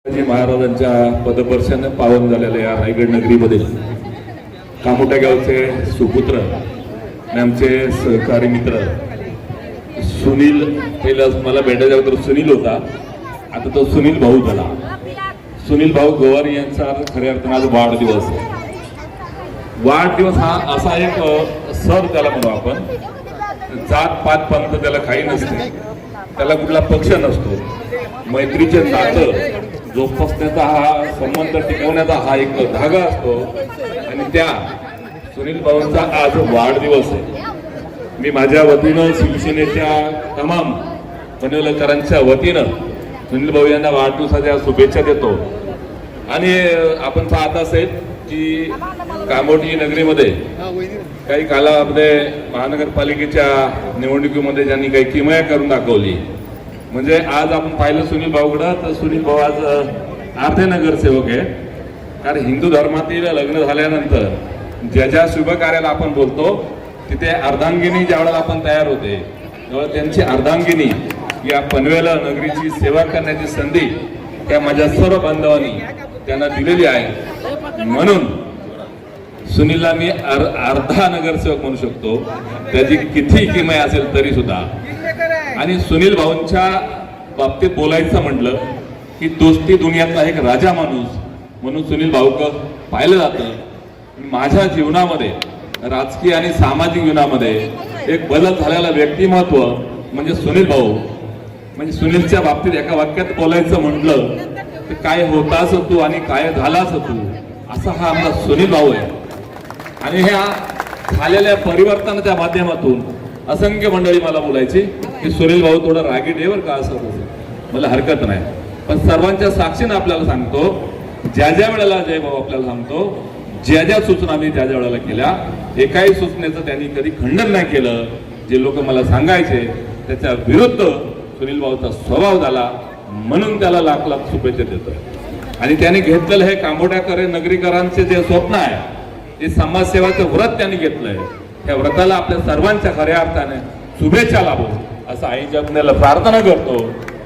महाराजांच्या पदपर्शाने पावन झालेल्या या रायगड नगरीमध्ये कामोठ्या गावचे सुपुत्र आणि आमचे सहकारी मित्र सुनील, पहिला मला भेटायच्या अगोदर सुनील होता, आता तो सुनील भाऊ झाला. सुनील भाऊ गोवारी यांचा खऱ्या अर्थाने आज वाढदिवस. वाढदिवस हा असा एक सर त्याला म्हणू आपण, जात पात पंथ त्याला काही नसते, त्याला कुठला पक्ष नसतो, मैत्रीचे नातं जोपासण्याचा हा संबंध टिकवण्याचा हा एक धागा असतो. आणि त्या सुनील भाऊंचा आज वाढदिवस आहे. मी माझ्या वतीनं शिवसेनेच्या तमाम पनवेलकरांच्या वतीनं सुनील भाऊ यांना वाढदिवसाच्या शुभेच्छा देतो. आणि आपण पाहत असेल की कामोठी नगरीमध्ये काही कालामध्ये महानगरपालिकेच्या निवडणुकीमध्ये ज्यांनी काही किमया करून दाखवली. म्हणजे आज आपण पाहिलं सुनील भाऊकडं, तर सुनील भाऊ आज अर्धे नगरसेवक आहे. कारण हिंदू धर्मातील लग्न झाल्यानंतर ज्या ज्या शुभ कार्याला आपण बोलतो तिथे अर्धांगिनी ज्या वेळेला आपण तयार होते तेव्हा त्यांची अर्धांगिनी या पनवेल नगरीची सेवा करण्याची संधी त्या माझ्या सर्व बांधवांनी त्यांना दिलेली आहे. म्हणून सुनीलला मी अर्धा नगरसेवक म्हणू शकतो, त्याची किती किमया असेल तरी सुद्धा. आणि सुनील भाऊंच्या बाबतीत बोलायचं म्हटलं की दोस्ती दुनियातला एक राजा माणूस म्हणून सुनील भाऊक पाहिलं जातं. माझ्या जीवनामध्ये, राजकीय आणि सामाजिक जीवनामध्ये एक बदल झालेला व्यक्तिमत्व म्हणजे सुनील भाऊ. म्हणजे सुनीलच्या बाबतीत एका वाक्यात बोलायचं म्हटलं तर काय होतास तू आणि काय झालास तू, असा हा आमचा सुनील भाऊ आहे. आणि ह्या झालेल्या परिवर्तनाच्या माध्यमातून असंख्य मंडळी मला बोलायची की सुनील भाऊ थोडं रागीट आहे बरं का, असं मला हरकत नाही. पण सर्वांच्या साक्षीनं आपल्याला सांगतो, ज्या ज्या वेळेला जय भाऊ आपल्याला सांगतो, ज्या ज्या सूचना मी ज्या ज्या वेळेला केल्या, एकाही सूचनेचं त्यांनी कधी खंडन नाही केलं. जे लोक मला सांगायचे त्याच्या विरुद्ध सुनील भाऊचा स्वभाव झाला, म्हणून त्याला लाख लाख शुभेच्छा देतोय. आणि त्याने घेतलेलं हे कांबोट्याकर नगरीकरांचे जे स्वप्न आहे, ते समाजसेवाचं व्रत त्यांनी घेतलंय. त्या व्रताला आपल्या सर्वांच्या खऱ्या अर्थाने शुभेच्छा लाभो असं आईच्या आपल्याला प्रार्थना करतो.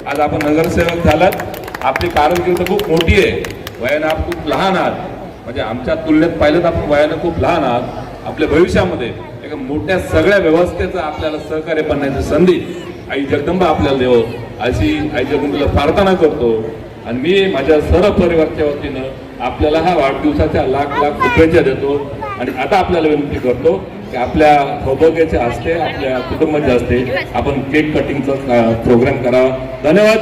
आज आपण नगरसेवक झालात, आपली कारकीर्द खूप मोठी आहे. वयानं आपण खूप लहान आहात, म्हणजे आमच्या तुलनेत पाहिलं तर आपण वयानं खूप लहान आहात. आपल्या भविष्यामध्ये एका मोठ्या सगळ्या व्यवस्थेचं आपल्याला सहकार्य करण्याची संधी आई जगदंबा आपल्याला देवो अशी आई जगदंबेला प्रार्थना करतो. आणि मी माझ्या सर्व परिवाराच्या वतीनं आपल्याला हा वाढदिवसाच्या लाख लाख शुभेच्छा देतो. आणि आता आपल्याला विनंती करतो की आपल्या सौभाग्याच्या हस्ते, आपल्या कुटुंबाच्या हस्ते आपण केक कटिंगचा प्रोग्राम करावा. धन्यवाद.